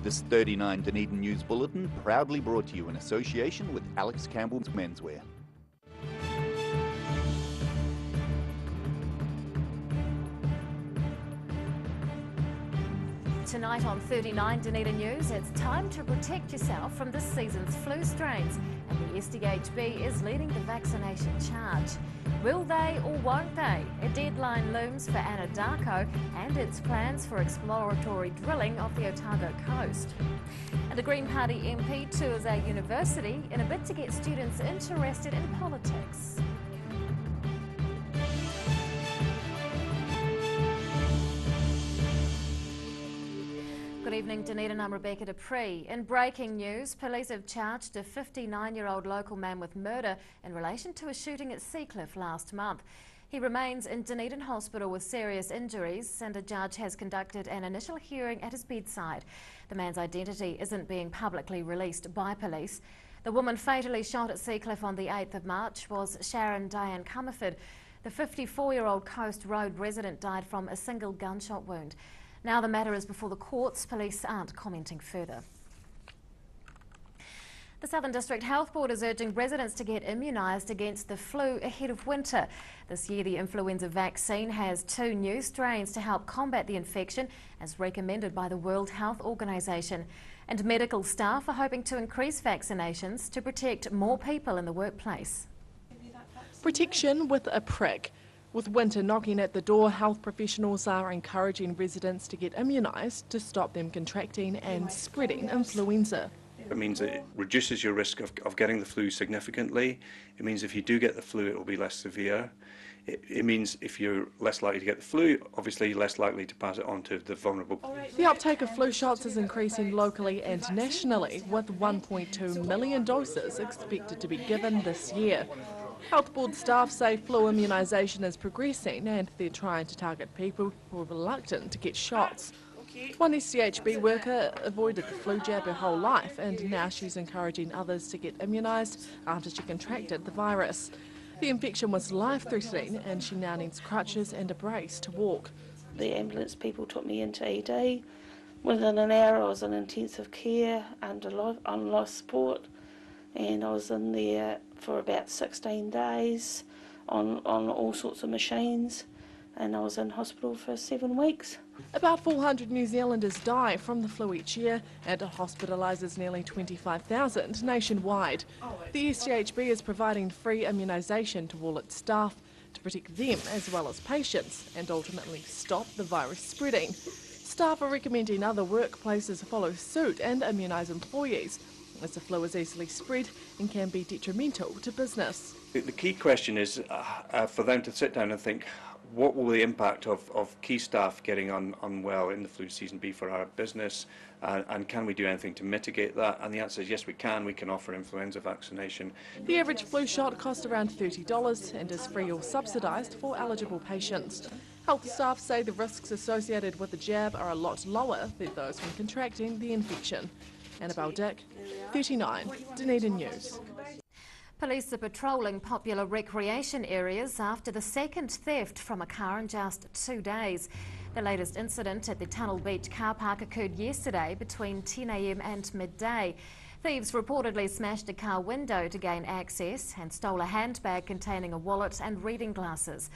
This 39 Dunedin News Bulletin proudly brought to you in association with Alex Campbell's Menswear. Tonight on 39 Dunedin News, it's time to protect yourself from this season's flu strains, and the SDHB is leading the vaccination charge. Will they or won't they? A deadline looms for Anadarko and its plans for exploratory drilling off the Otago coast. And a Green Party MP tours our university in a bid to get students interested in politics. Good evening, Dunedin. I'm Rebecca Dupree. In breaking news, police have charged a 59-year-old local man with murder in relation to a shooting at Seacliff last month. He remains in Dunedin Hospital with serious injuries, and a judge has conducted an initial hearing at his bedside. The man's identity isn't being publicly released by police. The woman fatally shot at Seacliff on the 8th of March was Sharon Diane Comerford. The 54-year-old Coast Road resident died from a single gunshot wound. Now the matter is before the courts. Police aren't commenting further. The Southern District Health Board is urging residents to get immunised against the flu ahead of winter. This year the influenza vaccine has 2 new strains to help combat the infection, as recommended by the World Health Organization. And medical staff are hoping to increase vaccinations to protect more people in the workplace. Protection with a prick. With winter knocking at the door, health professionals are encouraging residents to get immunised to stop them contracting and spreading influenza. It means it reduces your risk of getting the flu significantly. It means if you do get the flu, it will be less severe. It means if you're less likely to get the flu, obviously less likely to pass it on to the vulnerable. The uptake of flu shots is increasing locally and nationally, with 1.2 million doses expected to be given this year. Health Board staff say flu immunisation is progressing and they're trying to target people who are reluctant to get shots. One SDHB worker avoided the flu jab her whole life, and now she's encouraging others to get immunised after she contracted the virus. The infection was life-threatening and she now needs crutches and a brace to walk. The ambulance people took me into ED. Within an hour I was in intensive care on life support, and I was in there for about 16 days on all sorts of machines, and I was in hospital for 7 weeks. About 400 New Zealanders die from the flu each year, and it hospitalises nearly 25,000 nationwide. The SDHB is providing free immunisation to all its staff to protect them as well as patients and ultimately stop the virus spreading. Staff are recommending other workplaces follow suit and immunise employees, as the flu is easily spread and can be detrimental to business. The key question is for them to sit down and think, what will the impact of key staff getting unwell in the flu season be for our business, and can we do anything to mitigate that? And the answer is yes, we can offer influenza vaccination. The average flu shot costs around $30 and is free or subsidised for eligible patients. Health staff say the risks associated with the jab are a lot lower than those when contracting the infection. Annabelle Dick, 39 Dunedin News. Police are patrolling popular recreation areas after the second theft from a car in just 2 days. The latest incident at the Tunnel Beach car park occurred yesterday between 10 a.m. and midday. Thieves reportedly smashed a car window to gain access and stole a handbag containing a wallet and reading glasses.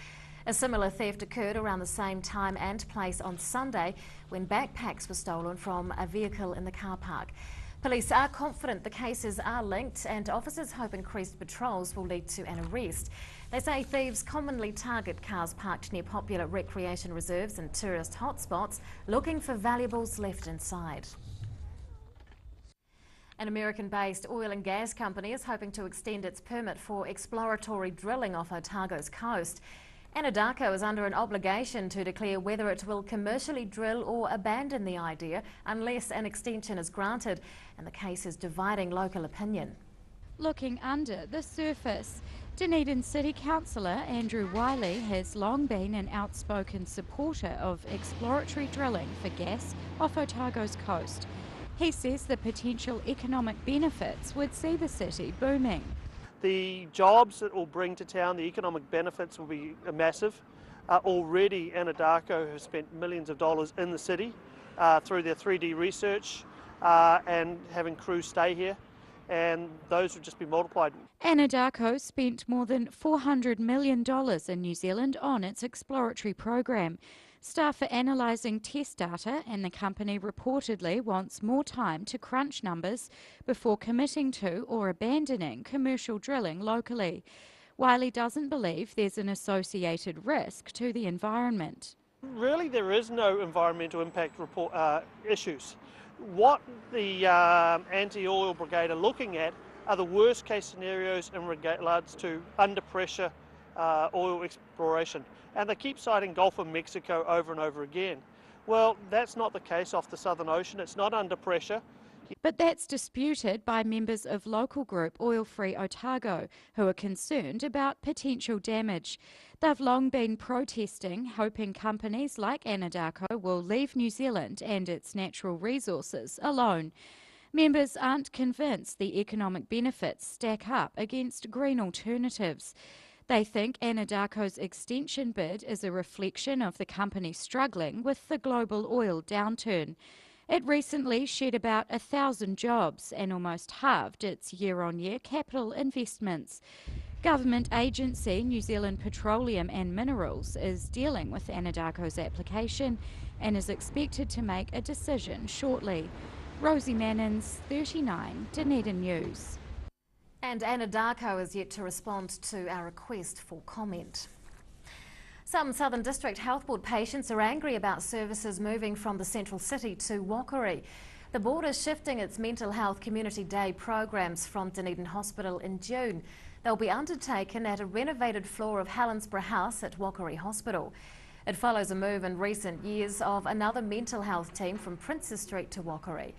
A similar theft occurred around the same time and place on Sunday when backpacks were stolen from a vehicle in the car park. Police are confident the cases are linked, and officers hope increased patrols will lead to an arrest. They say thieves commonly target cars parked near popular recreation reserves and tourist hotspots, looking for valuables left inside. An American-based oil and gas company is hoping to extend its permit for exploratory drilling off Otago's coast. Anadarko is under an obligation to declare whether it will commercially drill or abandon the idea unless an extension is granted, and the case is dividing local opinion. Looking under the surface, Dunedin City Councillor Andrew Wiley has long been an outspoken supporter of exploratory drilling for gas off Otago's coast. He says the potential economic benefits would see the city booming. The jobs it will bring to town, the economic benefits will be massive. Already Anadarko has spent millions of dollars in the city through their 3D research and having crews stay here, and those would just be multiplied. Anadarko spent more than $400 million in New Zealand on its exploratory program. Staff are analysing test data, and the company reportedly wants more time to crunch numbers before committing to or abandoning commercial drilling locally. Wiley doesn't believe there's an associated risk to the environment. Really, there is no environmental impact issues. What the anti-oil brigade are looking at are the worst case scenarios in regards to under pressure oil exploration. And they keep citing Gulf of Mexico over and over again. Well, that's not the case off the Southern Ocean. It's not under pressure. But that's disputed by members of local group Oil Free Otago, who are concerned about potential damage. They've long been protesting, hoping companies like Anadarko will leave New Zealand and its natural resources alone. Members aren't convinced the economic benefits stack up against green alternatives. They think Anadarko's extension bid is a reflection of the company struggling with the global oil downturn. It recently shed about 1,000 jobs and almost halved its year-on-year capital investments. Government agency New Zealand Petroleum and Minerals is dealing with Anadarko's application and is expected to make a decision shortly. Rosie Mannins, 39, Dunedin News. And Anadarko is yet to respond to our request for comment. Some Southern District Health Board patients are angry about services moving from the central city to Whakaari. The board is shifting its mental health community day programs from Dunedin Hospital in June. They'll be undertaken at a renovated floor of Helensburgh House at Whakaari Hospital. It follows a move in recent years of another mental health team from Princes Street to Whakaari.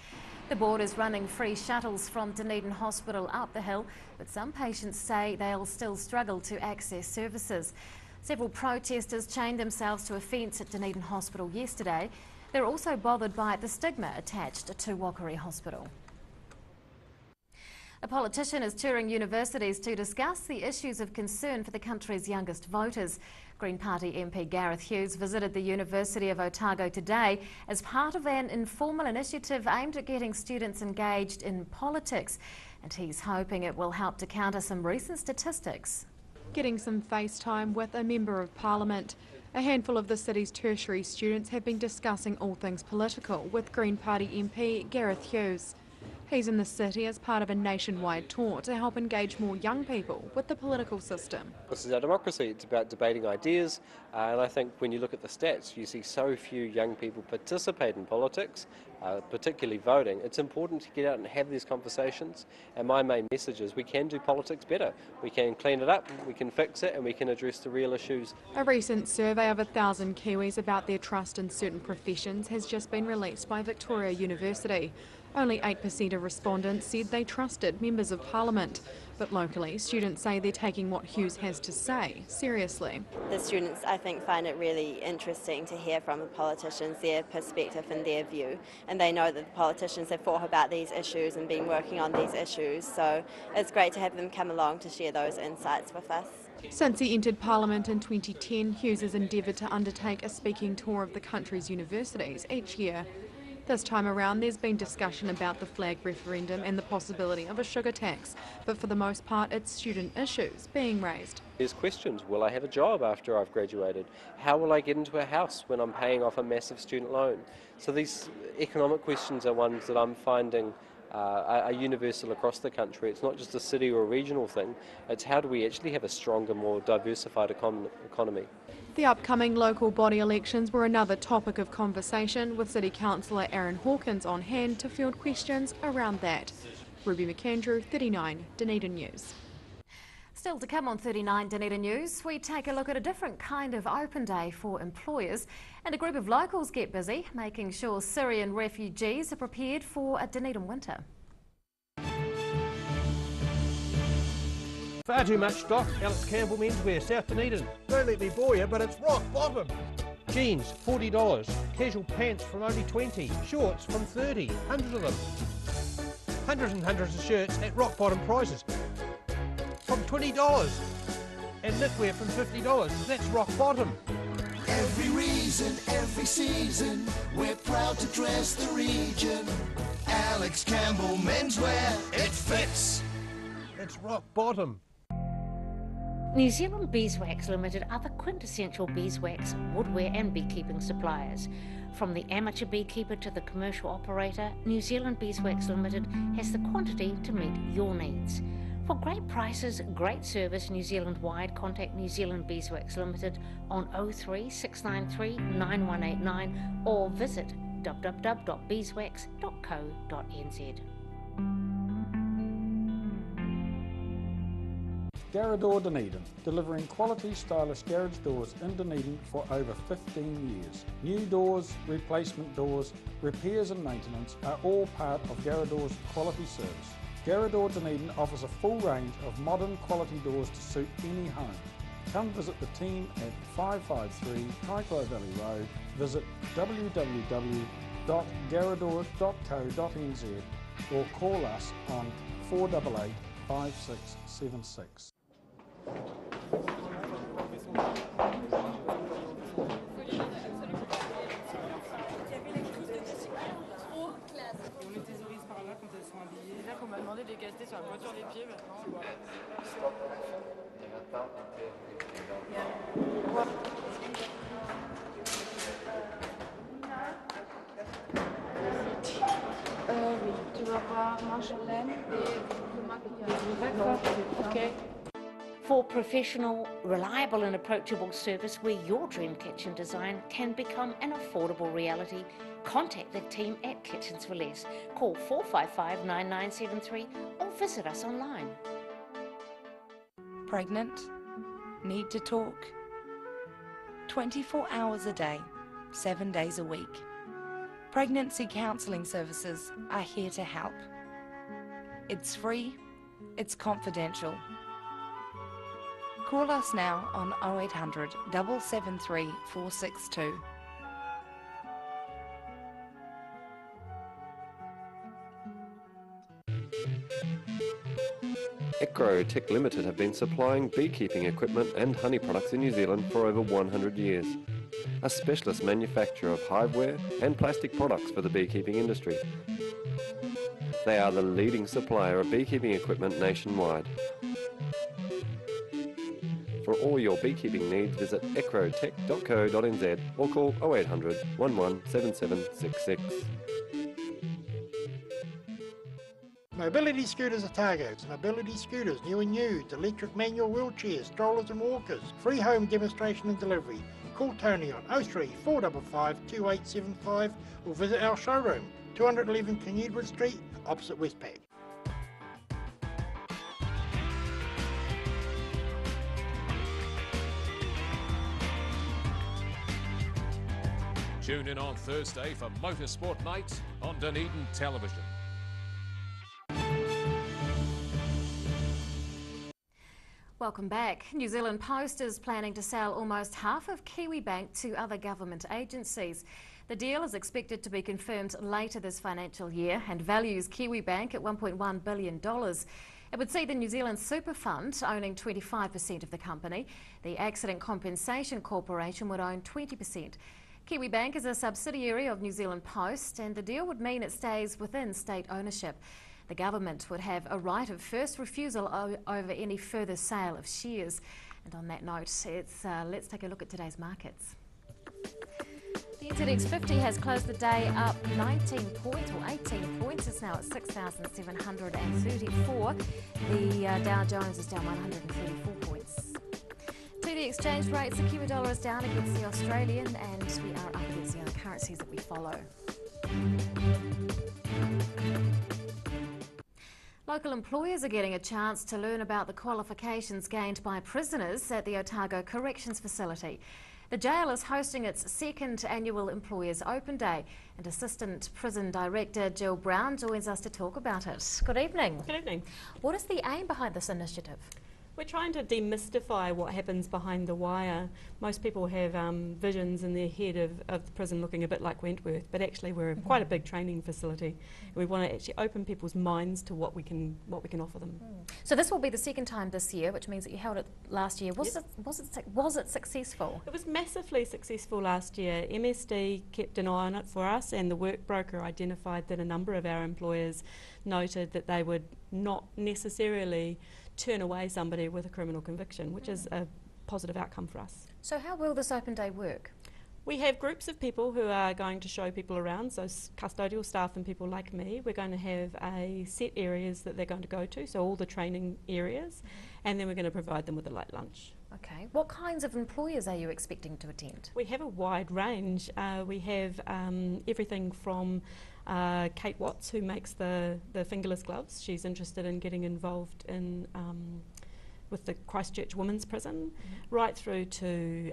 The board is running free shuttles from Dunedin Hospital up the hill, but some patients say they'll still struggle to access services. Several protesters chained themselves to a fence at Dunedin Hospital yesterday. They're also bothered by the stigma attached to Whakaari Hospital. A politician is touring universities to discuss the issues of concern for the country's youngest voters. Green Party MP Gareth Hughes visited the University of Otago today as part of an informal initiative aimed at getting students engaged in politics, and he's hoping it will help to counter some recent statistics. Getting some face time with a Member of Parliament. A handful of the city's tertiary students have been discussing all things political with Green Party MP Gareth Hughes. He's in the city as part of a nationwide tour to help engage more young people with the political system. This is our democracy. It's about debating ideas, and I think when you look at the stats, you see so few young people participate in politics, particularly voting. It's important to get out and have these conversations, and my main message is we can do politics better. We can clean it up, we can fix it, and we can address the real issues. A recent survey of 1,000 Kiwis about their trust in certain professions has just been released by Victoria University. Only 8% of respondents said they trusted members of Parliament. But locally, students say they're taking what Hughes has to say seriously. The students, I think, find it really interesting to hear from the politicians, their perspective and their view. And they know that the politicians have thought about these issues and been working on these issues. So it's great to have them come along to share those insights with us. Since he entered Parliament in 2010, Hughes has endeavoured to undertake a speaking tour of the country's universities each year. This time around there's been discussion about the flag referendum and the possibility of a sugar tax, but for the most part it's student issues being raised. There's questions. Will I have a job after I've graduated? How will I get into a house when I'm paying off a massive student loan? So these economic questions are ones that I'm finding are universal across the country. It's not just a city or a regional thing, it's how do we actually have a stronger, more diversified economy. The upcoming local body elections were another topic of conversation, with City Councillor Aaron Hawkins on hand to field questions around that. Ruby McAndrew, 39, Dunedin News. Still to come on 39 Dunedin News, we take a look at a different kind of open day for employers, and a group of locals get busy making sure Syrian refugees are prepared for a Dunedin winter. Far too much stock. Alex Campbell Menswear, South Dunedin. Don't let me bore you, but it's rock bottom. Jeans, $40. Casual pants from only $20. Shorts from $30. Hundreds of them. Hundreds and hundreds of shirts at rock bottom prices from $20. And knitwear from $50. That's rock bottom. every reason, every season, we're proud to dress the region. Alex Campbell Menswear, it fits. It's rock bottom. New Zealand Beeswax Limited are the quintessential beeswax, woodwear and beekeeping suppliers. From the amateur beekeeper to the commercial operator, New Zealand Beeswax Limited has the quantity to meet your needs. For great prices, great service New Zealand-wide, contact New Zealand Beeswax Limited on 03 693 9189 or visit www.beeswax.co.nz. Garage Dunedin, delivering quality stylish garage doors in Dunedin for over 15 years. New doors, replacement doors, repairs and maintenance are all part of Garage quality service. Garage Dunedin offers a full range of modern quality doors to suit any home. Come visit the team at 553 Kaikoura Valley Road. Visit www.garador.co.nz or call us on 488 5676. On m'a demandé de les caster sur la voiture des pieds maintenant. Oui, tu vas voir Marjolaine et le maquillage. D'accord, ok. For professional, reliable and approachable service where your dream kitchen design can become an affordable reality, contact the team at Kitchens for Less. Call 455 9973 or visit us online. Pregnant? Need to talk? 24 hours a day, 7 days a week. Pregnancy counselling services are here to help. It's free, it's confidential. Call us now on 0800 773 462. Tech Limited have been supplying beekeeping equipment and honey products in New Zealand for over 100 years. A specialist manufacturer of hiveware and plastic products for the beekeeping industry. They are the leading supplier of beekeeping equipment nationwide. For all your beekeeping needs, visit ecrotech.co.nz or call 0800 117766. Mobility Scooters Otago. Mobility Scooters, new and used, electric manual wheelchairs, strollers and walkers. Free home demonstration and delivery. Call Tony on 03 455 2875 or visit our showroom, 211 King Edward Street, opposite Westpac. Tune in on Thursday for Motorsport Night on Dunedin Television. Welcome back. New Zealand Post is planning to sell almost half of Kiwibank to other government agencies. The deal is expected to be confirmed later this financial year and values Kiwibank at $1.1 billion. It would see the New Zealand Super Fund owning 25% of the company. The Accident Compensation Corporation would own 20%. Kiwibank is a subsidiary of New Zealand Post, and the deal would mean it stays within state ownership. The government would have a right of first refusal over any further sale of shares. And on that note, let's take a look at today's markets. The NZX 50 has closed the day up 19 points, or 18 points. It's now at 6,734. The Dow Jones is down 134 points. To the exchange rates, the Kiwi dollar is down against the Australian, and we are up against the other currencies that we follow. Local employers are getting a chance to learn about the qualifications gained by prisoners at the Otago Corrections Facility. The jail is hosting its second annual Employers Open Day, and Assistant Prison Director Jill Brown joins us to talk about it. Good evening. Good evening. What is the aim behind this initiative? We're trying to demystify what happens behind the wire. Most people have visions in their head of the prison looking a bit like Wentworth, but actually we're quite a big training facility. And we want to actually open people's minds to what we can offer them. So this will be the second time this year, which means that you held it last year. Was it successful? It was massively successful last year. MSD kept an eye on it for us, and the work broker identified that a number of our employers noted that they would not necessarily turn away somebody with a criminal conviction, which is a positive outcome for us. So how will this open day work? We have groups of people who are going to show people around, so custodial staff and people like me. We're going to have set areas that they're going to go to, so all the training areas, and then we're going to provide them with a light lunch. Okay. What kinds of employers are you expecting to attend? We have a wide range. We have everything from Kate Watts, who makes the fingerless gloves. She's interested in getting involved in with the Christchurch Women's Prison, right through to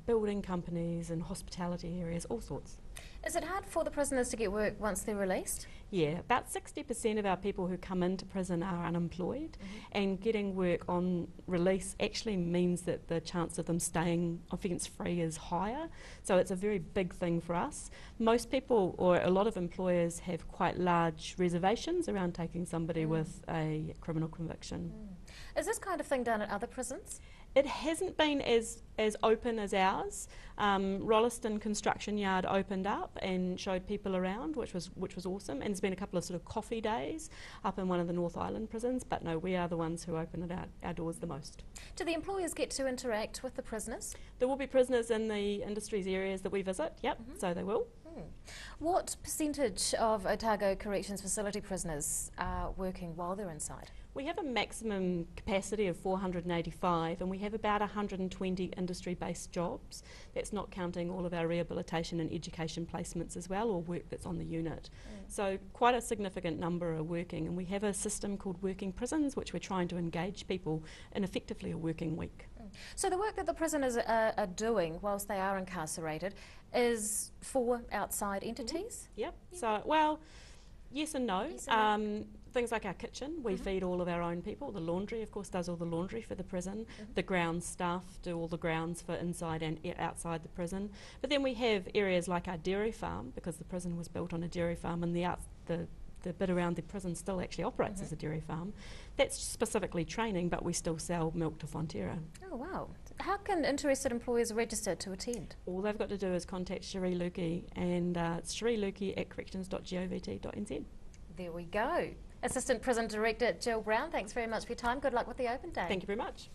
building companies and hospitality areas, all sorts. Is it hard for the prisoners to get work once they're released? Yeah, about 60% of our people who come into prison are unemployed, and getting work on release actually means that the chance of them staying offence-free is higher, so it's a very big thing for us. Most people, or a lot of employers, have quite large reservations around taking somebody with a criminal conviction. Is this kind of thing done at other prisons? It hasn't been as open as ours. Rolleston Construction Yard opened up and showed people around, which was awesome. And there's been a couple of sort of coffee days up in one of the North Island prisons. But no, we are the ones who open our doors the most. Do the employers get to interact with the prisoners? There will be prisoners in the industries areas that we visit. Yep, so they will. What percentage of Otago Corrections Facility prisoners are working while they're inside? We have a maximum capacity of 485, and we have about 120 industry-based jobs. That's not counting all of our rehabilitation and education placements as well, or work that's on the unit. So quite a significant number are working, and we have a system called Working Prisons, which we're trying to engage people in effectively a working week. So the work that the prisoners are doing whilst they are incarcerated is for outside entities? Yep. So, well, yes and no. Things like our kitchen, we feed all of our own people. The laundry, of course, does all the laundry for the prison. The grounds staff do all the grounds for inside and outside the prison. But then we have areas like our dairy farm, because the prison was built on a dairy farm, and the bit around the prison still actually operates as a dairy farm. That's specifically training, but we still sell milk to Fonterra. Oh, wow. How can interested employers register to attend? All they've got to do is contact Cherie Lukey, and it's cherieLukey@corrections.govt.nz. There we go. Assistant Prison Director Jill Brown, thanks very much for your time. Good luck with the open day. Thank you very much.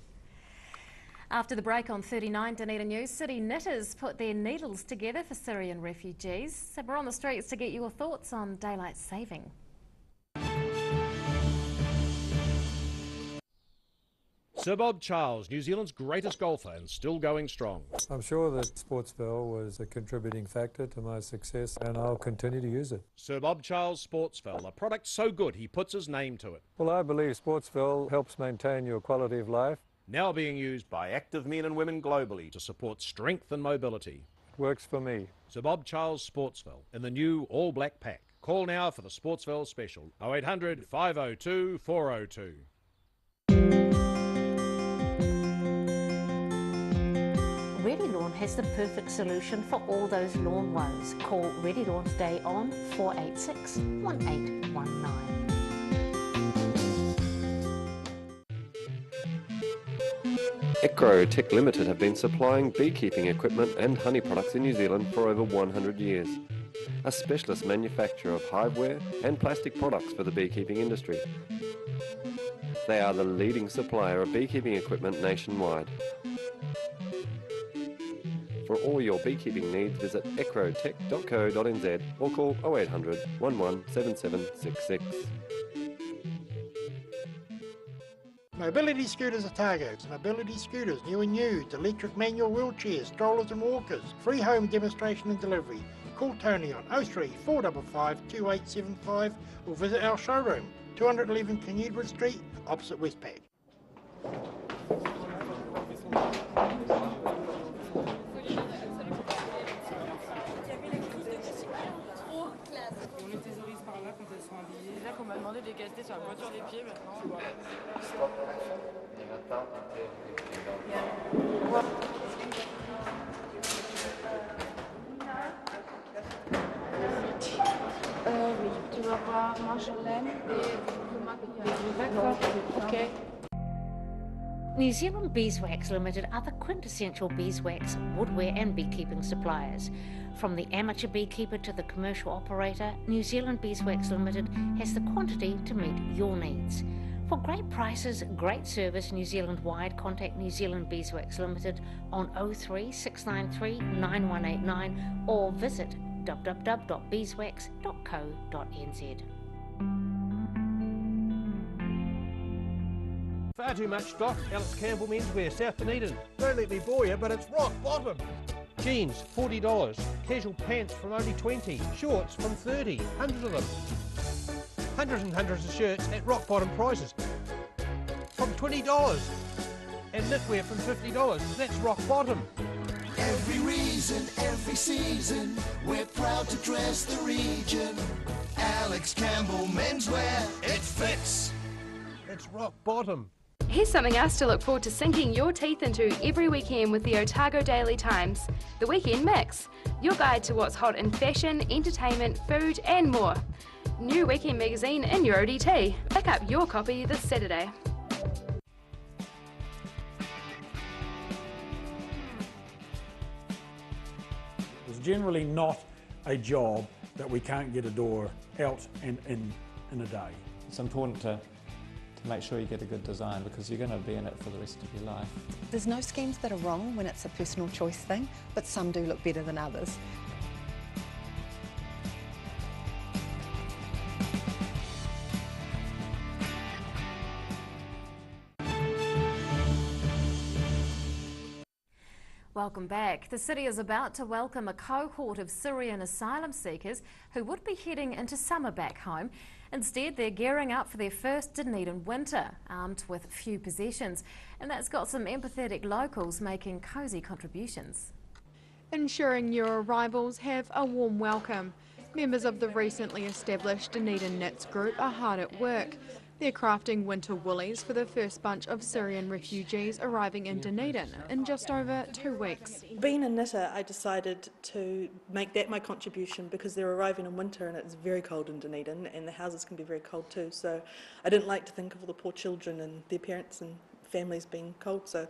After the break on 39 Dunedin News, city knitters put their needles together for Syrian refugees. So we're on the streets to get your thoughts on daylight saving. Sir Bob Charles, New Zealand's greatest golfer and still going strong. I'm sure that Sportsville was a contributing factor to my success, and I'll continue to use it. Sir Bob Charles Sportsville, a product so good he puts his name to it. Well, I believe Sportsville helps maintain your quality of life. Now being used by active men and women globally to support strength and mobility. It works for me. Sir Bob Charles Sportsville in the new all-black pack. Call now for the Sportsville special, 0800 502 402. Ready Lawn has the perfect solution for all those lawn woes. Call Ready Lawn today on 486 1819. Tech Limited have been supplying beekeeping equipment and honey products in New Zealand for over 100 years. A specialist manufacturer of hiveware and plastic products for the beekeeping industry. They are the leading supplier of beekeeping equipment nationwide. For all your beekeeping needs, visit ecrotech.co.nz or call 0800 117766. Mobility Scooters Otago. Mobility scooters, new and used, electric manual wheelchairs, strollers and walkers. Free home demonstration and delivery. Call Tony on 03 455 2875 or visit our showroom, 211 King Edward Street, opposite Westpac. On les thésaurise par là quand elles sont habillées. C'est là qu'on m'a demandé de les caster sur la pointure des pieds maintenant. Oui, tu vas voir Marjolaine et le maquillage. D'accord, ok. New Zealand Beeswax Limited are the quintessential beeswax, woodwear and beekeeping suppliers. From the amateur beekeeper to the commercial operator, New Zealand Beeswax Limited has the quantity to meet your needs. For great prices, great service New Zealand-wide, contact New Zealand Beeswax Limited on 03 693 9189 or visit www.beeswax.co.nz. Far too much stock. Alex Campbell Menswear, South Dunedin. Don't let me bore you, but it's rock bottom. Jeans, $40. Casual pants from only $20. Shorts from $30. Hundreds of them. Hundreds and hundreds of shirts at rock bottom prices. From $20. And knitwear from $50. That's rock bottom. Every reason, every season, we're proud to dress the region. Alex Campbell Menswear, it fits. It's rock bottom. Here's something else to look forward to sinking your teeth into every weekend with the Otago Daily Times, the Weekend Mix, your guide to what's hot in fashion, entertainment, food and more. New weekend magazine in your ODT. Pick up your copy this Saturday. It's generally not a job that we can't get a door out and in a day. It's important to make sure you get a good design because you're going to be in it for the rest of your life. There's no schemes that are wrong when it's a personal choice thing, but some do look better than others. Welcome back. The city is about to welcome a cohort of Syrian asylum seekers who would be heading into summer back home. Instead, they're gearing up for their first Dunedin winter, armed with few possessions. And that's got some empathetic locals making cosy contributions. Ensuring new arrivals have a warm welcome. Members of the recently established Dunedin Knits group are hard at work. They're crafting winter woolies for the first bunch of Syrian refugees arriving in Dunedin in just over 2 weeks. Being a knitter, I decided to make that my contribution because they're arriving in winter and it's very cold in Dunedin and the houses can be very cold too. So I didn't like to think of all the poor children and their parents and families being cold, so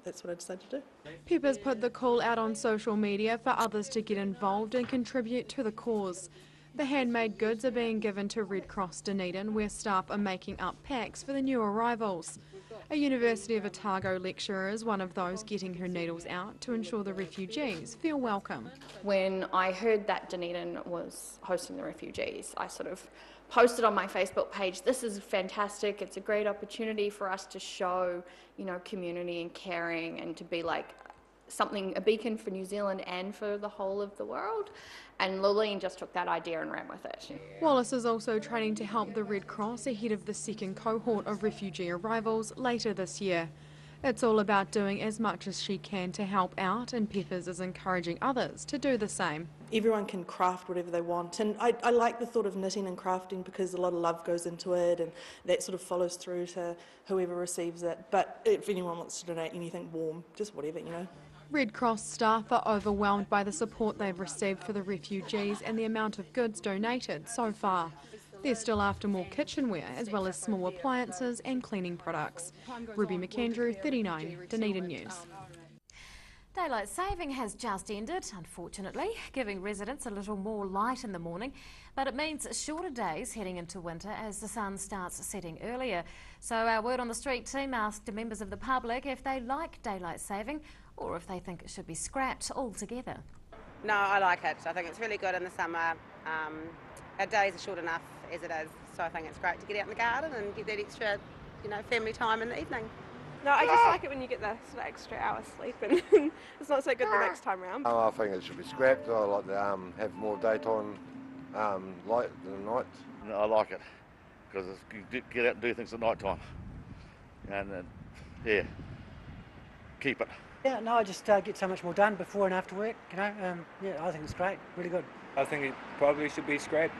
that's what I decided to do. Peppers put the call out on social media for others to get involved and contribute to the cause. The handmade goods are being given to Red Cross Dunedin, where staff are making up packs for the new arrivals. A University of Otago lecturer is one of those getting her needles out to ensure the refugees feel welcome. When I heard that Dunedin was hosting the refugees, I sort of posted on my Facebook page, this is fantastic, it's a great opportunity for us to show, community and caring and to be like a beacon for New Zealand and for the whole of the world. And Lillian just took that idea and ran with it. Wallace is also training to help the Red Cross ahead of the second cohort of refugee arrivals later this year. It's all about doing as much as she can to help out, and Peppers is encouraging others to do the same. Everyone can craft whatever they want, and I like the thought of knitting and crafting because a lot of love goes into it and that sort of follows through to whoever receives it. But if anyone wants to donate anything warm, just whatever, Red Cross staff are overwhelmed by the support they've received for the refugees and the amount of goods donated so far. They're still after more kitchenware as well as small appliances and cleaning products. Ruby McAndrew, 39, Dunedin News. Daylight saving has just ended, unfortunately, giving residents a little more light in the morning, but it means shorter days heading into winter as the sun starts setting earlier. So our Word on the Street team asked members of the public if they like daylight saving or if they think it should be scrapped altogether. No, I like it. I think it's really good in the summer. Our days are short enough as it is, so I think it's great to get out in the garden and get that extra, family time in the evening. No, I just like it when you get the sort of extra hour sleep and it's not so good the next time round. I think it should be scrapped. I like to have more daytime light than night. No, I like it because you get out and do things at night time. And keep it. Yeah, no, I just get so much more done before and after work, Yeah, I think it's great, really good. I think it probably should be scrapped,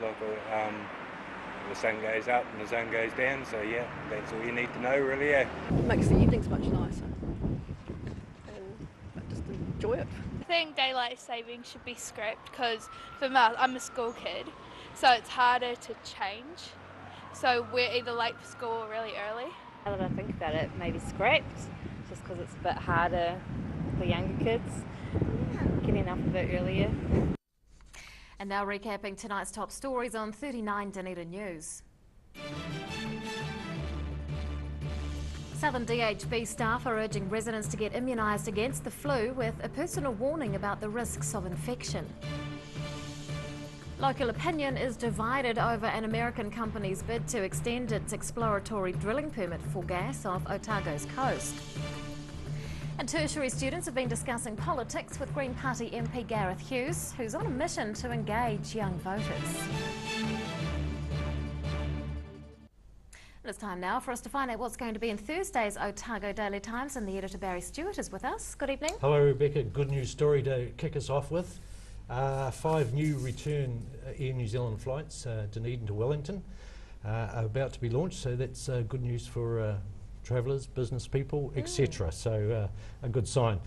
The sun goes up and the sun goes down, so yeah, that's all you need to know really, eh? It makes the evenings much nicer, and I just enjoy it. I think daylight saving should be scrapped because for me, I'm a school kid, so it's harder to change. So we're either late for school or really early. Now that I think about it, maybe scrapped, just because it's a bit harder for younger kids, getting up a bit earlier. And now recapping tonight's top stories on 39 Dunedin News. Southern DHB staff are urging residents to get immunised against the flu with a personal warning about the risks of infection. Local opinion is divided over an American company's bid to extend its exploratory drilling permit for gas off Otago's coast. And tertiary students have been discussing politics with Green Party MP Gareth Hughes, who's on a mission to engage young voters. And it's time now for us to find out what's going to be in Thursday's Otago Daily Times, and the editor Barry Stewart is with us. Good evening. Hello Rebecca, good news story to kick us off with. 5 new return Air New Zealand flights, Dunedin to Wellington, are about to be launched, so that's good news for travellers, business people, etc. So a good sign.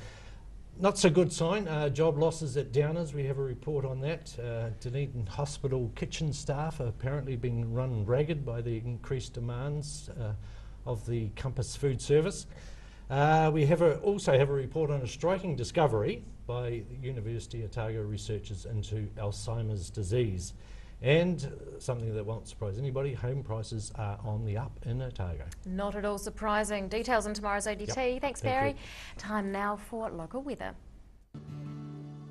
Not so good sign, job losses at Downers. We have a report on that. Dunedin hospital kitchen staff are apparently being run ragged by the increased demands of the Compass Food Service. We also have a report on a striking discovery by University of Otago researchers into Alzheimer's disease. And something that won't surprise anybody, home prices are on the up in Otago. Not at all surprising. Details in tomorrow's ODT. Yep. Thanks, Barry. Time now for local weather.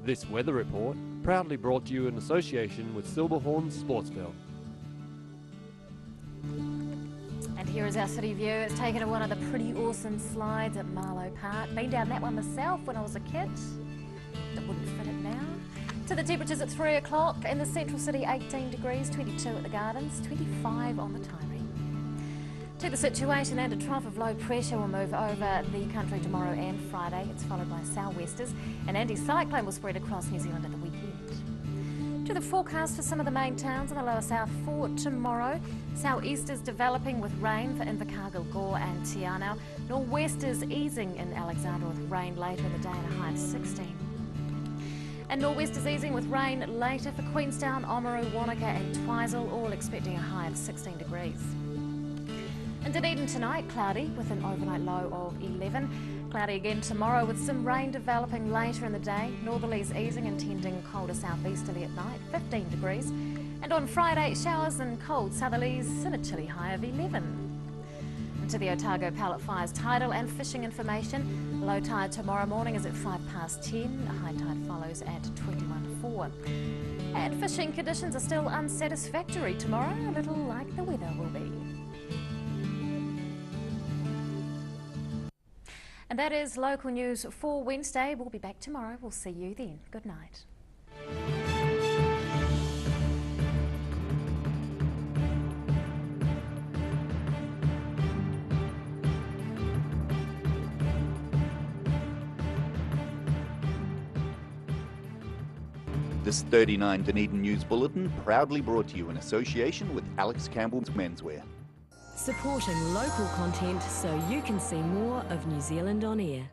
This weather report proudly brought to you in association with Silverhorns Sportsville. And here is our city view. It's taken to one of the pretty awesome slides at Marlow Park. Been down that one myself when I was a kid. It wouldn't fit it now. To the temperatures at 3 o'clock in the central city, 18 degrees, 22 at the Gardens, 25 on the Tyree. To the situation, and a trough of low pressure will move over the country tomorrow and Friday. It's followed by sou'westers. An anticyclone will spread across New Zealand at the weekend. To the forecast for some of the main towns in the lower south for tomorrow. Sou'easters developing with rain for Invercargill, Gore and Te Anau. Nor'westers easing in Alexandra with rain later in the day and a high of 16. And nor'westers easing with rain later for Queenstown, Oamaru, Wanaka and Twizel, all expecting a high of 16 degrees. In Dunedin tonight, cloudy with an overnight low of 11. Cloudy again tomorrow with some rain developing later in the day. Northerlies easing and tending colder southeasterly at night, 15 degrees. And on Friday, showers and cold southerlies and a chilly high of 11. And to the Otago pallet fires tidal and fishing information. Low tide tomorrow morning is at 10:05. High tide follows at 21:04. And fishing conditions are still unsatisfactory tomorrow, a little like the weather will be. And that is local news for Wednesday. We'll be back tomorrow. We'll see you then. Good night. This 39 Dunedin News Bulletin proudly brought to you in association with Alex Campbell's Menswear. Supporting local content so you can see more of New Zealand on air.